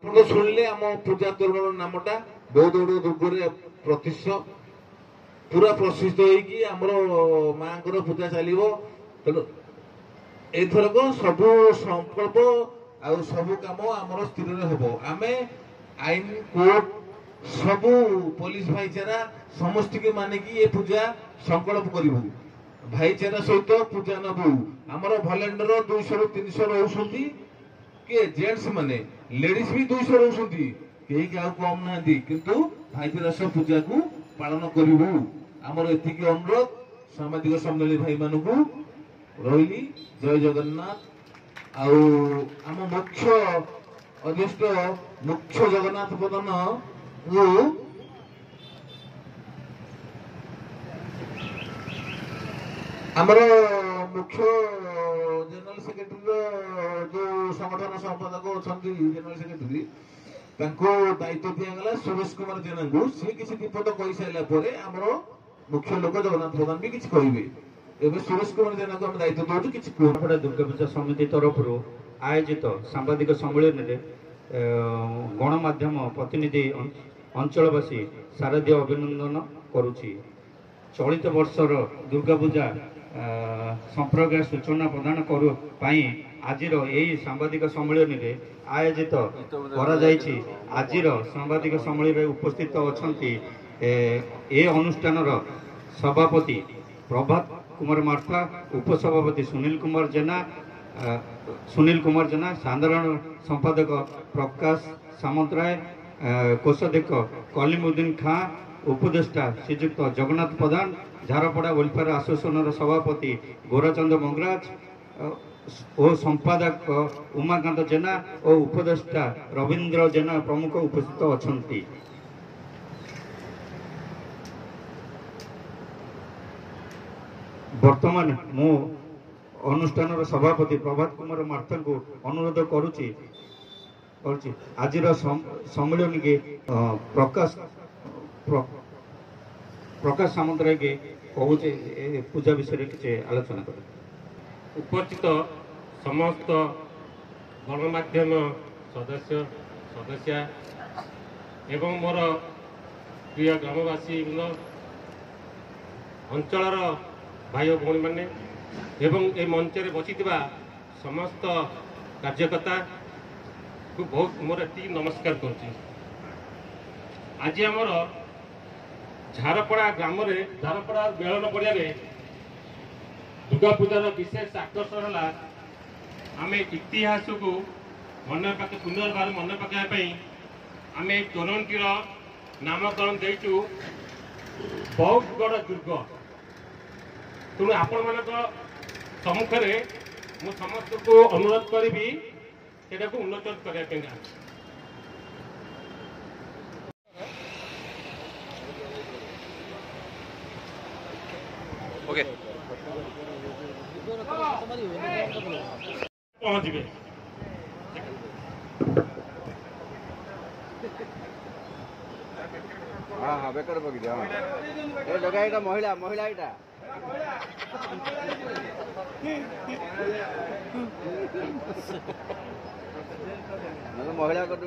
तो शुणिले आम पूजा तोरण नामटा बौद्ध दुर्ग प्रतिष्ठा पूरा प्रसिद्ध होमर माँ पूजा चलो एथरक सबू संकल्प आ सबू कम आम स्थिर हम आम आईन कोर्ट सबू पुलिस भाईचारा समस्त के मानिकी ये पूजा संकल्प करूँ भाईचारा सहित पूजा नबू आमर भलेंडर 200 ରୁ 300 रोचंती के जेंट्स माने लेडीज भी 200 रोचंती कहीं क्या कम ना किंतु भाईचारा सब पूजा को पालन करूँ आमर एतिक अनुरोध सामाजिक सम्मेलन भाई मानू रही जय जगन्नाथ आम मुख्य अध्यक्ष मुख्य जगन्नाथ प्रधान आमर मुख्य जनरल सेक्रेटरी जो संगठन संपादक अच्छा जनरल सेक्रेटरी दायित्व दिगला सुरेश कुमार जेना को सी किसी विपद कही सारापर आमर मुख्य लोक जगन्नाथ प्रधान भी किसी कहे एवं सुरेश कुमार जेना को दायित्व दौर कि दुर्गा पूजा समिति तरफ आयोजित सांबादिक सम्मेलन में गणमाध्यम प्रतिनिधि अंचलवासी शारदीय अभिनंदन करुछि। चलित वर्षर दुर्गा पूजा संपर्क सूचना प्रदान करूँ आज सांबादिक सम्मेलन में आयोजित आज सांबादिक सम्मेलन में उपस्थित अच्छा अनुष्ठान सभापति प्रभात कुमार मार्था उपसभापति सुनील कुमार जेना साधारण संपादक प्रकाश सामंतराय कोषाध्यक्ष कलीमुद्दीन खां उपदेष्टा श्रीजुक्त जगन्नाथ प्रधान झारपड़ा वेलफेयर एसोसिएशन सभापति गोराचंद मंगराज और संपादक उमाकांत जेना और उपदेष्टा रवींद्र जेना प्रमुख उपस्थित अच्छा। वर्तमान मु अनुष्ठान सभापति प्रभात कुमार मार्था को अनुरोध करुच्ची आज सम्मेलन के प्रकाश सामंतराय के कहूचे पूजा विषय किसी आलोचना कर उपस्थित समस्त गणमाध्यम सदस्य एवं मोर प्रिय ग्रामवासी अंचल भाई भौणी मैंने एवं ए मंच बसी समस्त कार्यकर्ता को बहुत मोर एति नमस्कार करुच्ची। आज आमर झारपड़ा ग्राम झारपड़ा बेलन पड़िया दुर्गा पूजार विशेष आकर्षण है आम इतिहास को मन पके पुनर्बार मन पकाई आम तोरणटी नामकरण देचु बहुत बड़ दुर्ग तेणु आपण मान सम्मुखें मु समस्त को अनुरोध करी से उन्नत करने पहुँचे हाँ हाँ बेकार बगिया हाँ ए लगा एटा महिला महिला एटा महिला कर